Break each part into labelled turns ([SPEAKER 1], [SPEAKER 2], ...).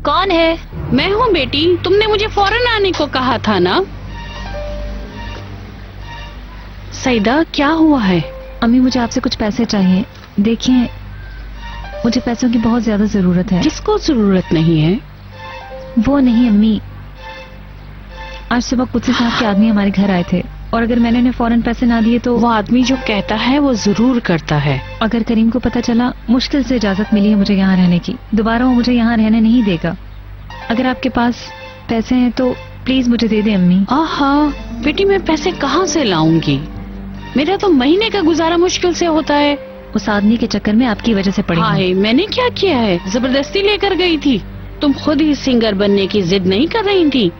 [SPEAKER 1] कौन है?
[SPEAKER 2] मैं हूँ बेटी, तुमने मुझे फौरन आने को कहा था ना। सईदा, क्या हुआ है?
[SPEAKER 1] अम्मी, मुझे आपसे कुछ पैसे चाहिए। देखिए, मुझे पैसों की बहुत ज्यादा जरूरत है।
[SPEAKER 2] किसको जरूरत नहीं है?
[SPEAKER 1] वो नहीं अम्मी, आज सुबह कुत्सी साहब के आदमी हमारे घर आए थे और अगर मैंने उन्हें फौरन पैसे ना दिए तो
[SPEAKER 2] वो आदमी जो कहता है वो जरूर करता है।
[SPEAKER 1] अगर करीम को पता चला, मुश्किल से इजाजत मिली है मुझे यहाँ रहने की, दोबारा वो मुझे यहाँ रहने नहीं देगा। अगर आपके पास पैसे हैं तो प्लीज मुझे दे दे अम्मी।
[SPEAKER 2] हाँ बेटी, मैं पैसे कहाँ से लाऊंगी? मेरा तो महीने का गुजारा मुश्किल से होता है।
[SPEAKER 1] उस आदमी के चक्कर में आपकी वजह से पड़ी हूँ।
[SPEAKER 2] हाय, मैंने क्या किया है? जबरदस्ती लेकर गई थी। तुम खुद ही सिंगर बनने की जिद नहीं कर रही थी?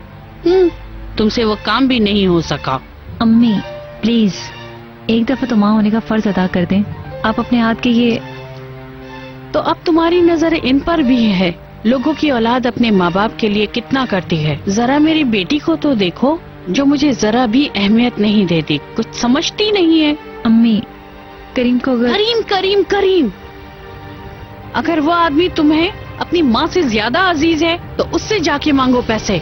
[SPEAKER 2] तुमसे वो काम भी नहीं हो सका।
[SPEAKER 1] अम्मी प्लीज, एक दफा तो माँ होने का फर्ज अदा कर दें। आप अपने हाथ के ये
[SPEAKER 2] तो अब तुम्हारी नजर इन पर भी है। लोगों की औलाद अपने माँ बाप के लिए कितना करती है। जरा मेरी बेटी को तो देखो, जो मुझे जरा भी अहमियत नहीं देती, कुछ समझती नहीं है।
[SPEAKER 1] अम्मी, करीम को अगर
[SPEAKER 2] करीम करीम करीम, अगर वो आदमी तुम्हें अपनी माँ से ज्यादा अजीज है तो उससे जाके मांगो पैसे।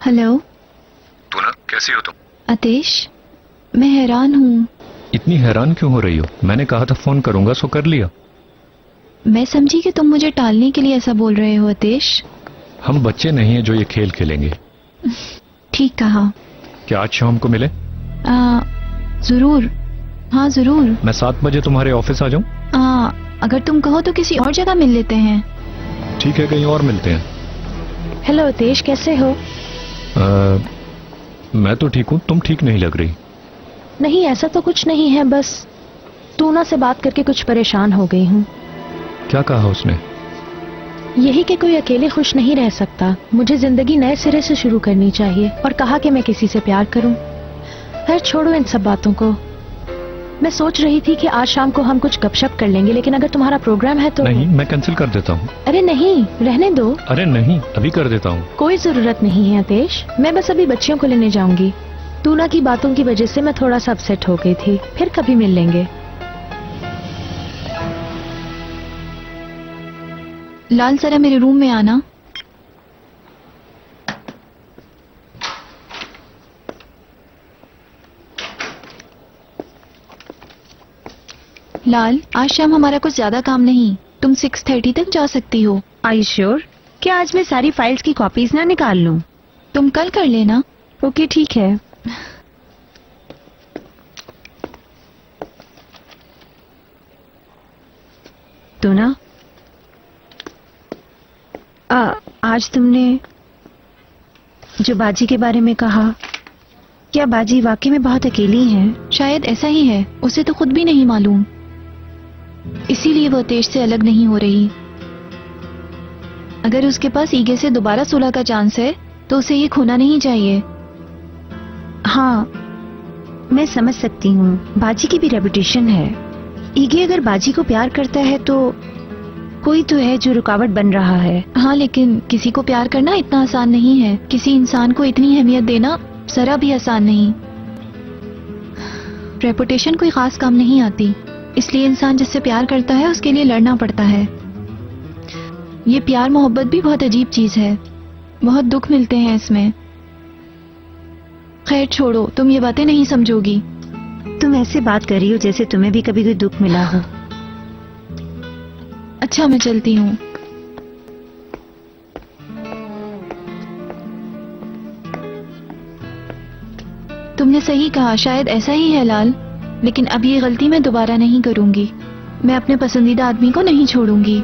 [SPEAKER 1] हेलो
[SPEAKER 3] टूना, कैसी हो तुम?
[SPEAKER 1] आतिश, मैं हैरान हूँ।
[SPEAKER 3] इतनी हैरान क्यों हो रही हो? मैंने कहा था फोन करूंगा, सो कर लिया।
[SPEAKER 1] मैं समझी कि तुम मुझे टालने के लिए ऐसा बोल रहे हो आतिश।
[SPEAKER 3] हम बच्चे नहीं हैं जो ये खेल खेलेंगे।
[SPEAKER 1] ठीक कहा।
[SPEAKER 3] क्या आज शाम को मिले?
[SPEAKER 1] जरूर, हाँ जरूर।
[SPEAKER 3] मैं 7 बजे तुम्हारे ऑफिस आ जाऊं?
[SPEAKER 1] अगर तुम कहो तो किसी और जगह मिल लेते हैं।
[SPEAKER 3] ठीक है, कहीं और मिलते हैं।
[SPEAKER 1] हेलो आतिश, कैसे हो?
[SPEAKER 3] मैं तो ठीक हूँ, तुम ठीक नहीं लग रही।
[SPEAKER 1] नहीं, ऐसा तो कुछ नहीं है, बस टूना से बात करके कुछ परेशान हो गई हूँ।
[SPEAKER 3] क्या कहा उसने?
[SPEAKER 1] यही कि कोई अकेले खुश नहीं रह सकता, मुझे जिंदगी नए सिरे से शुरू करनी चाहिए, और कहा कि मैं किसी से प्यार करूं। खैर छोड़ो इन सब बातों को। मैं सोच रही थी कि आज शाम को हम कुछ गपशप कर लेंगे, लेकिन अगर तुम्हारा प्रोग्राम है तो।
[SPEAKER 3] नहीं, मैं कैंसिल कर देता हूँ।
[SPEAKER 1] अरे नहीं, रहने दो।
[SPEAKER 3] अरे नहीं, अभी कर देता हूँ।
[SPEAKER 1] कोई जरूरत नहीं है आतिश, मैं बस अभी बच्चियों को लेने जाऊंगी। टूना की बातों की वजह से मैं थोड़ा सा अपसेट हो गई थी, फिर कभी मिल लेंगे। लाल, जरा मेरे रूम में आना। लाल, आज शाम हमारा कुछ ज्यादा काम नहीं, तुम 6:30 तक जा सकती हो। I sure? क्या आज मैं सारी फाइल्स की कॉपीज ना निकाल लूं? तुम कल कर लेना। ओके ठीक है। तो ना आज तुमने जो बाजी के बारे में कहा, क्या बाजी वाकई में बहुत अकेली है? शायद ऐसा ही है, उसे तो खुद भी नहीं मालूम, इसीलिए वो तेज से अलग नहीं हो रही। अगर उसके पास ईगे से दोबारा सुलह का चांस है तो उसे ये खोना नहीं चाहिए। हाँ, मैं समझ सकती हूँ, बाजी की भी रेपुटेशन है। ईगे अगर बाजी को प्यार करता है तो कोई तो है जो रुकावट बन रहा है। हाँ, लेकिन किसी को प्यार करना इतना आसान नहीं है। किसी इंसान को इतनी अहमियत देना जरा भी आसान नहीं। रेपुटेशन कोई खास काम नहीं आती, इसलिए इंसान जिससे प्यार करता है उसके लिए लड़ना पड़ता है। ये प्यार मोहब्बत भी बहुत अजीब चीज है, बहुत दुख मिलते हैं इसमें। खैर छोड़ो, तुम ये बातें नहीं समझोगी।
[SPEAKER 4] तुम ऐसे बात कर रही हो जैसे तुम्हें भी कभी कोई दुख मिला हो।
[SPEAKER 1] अच्छा, मैं चलती हूँ। तुमने सही कहा, शायद ऐसा ही है लाल, लेकिन अब ये गलती मैं दोबारा नहीं करूंगी। मैं अपने पसंदीदा आदमी को नहीं छोड़ूंगी।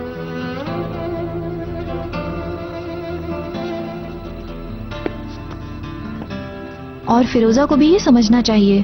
[SPEAKER 1] और फिरोजा को भी ये समझना चाहिए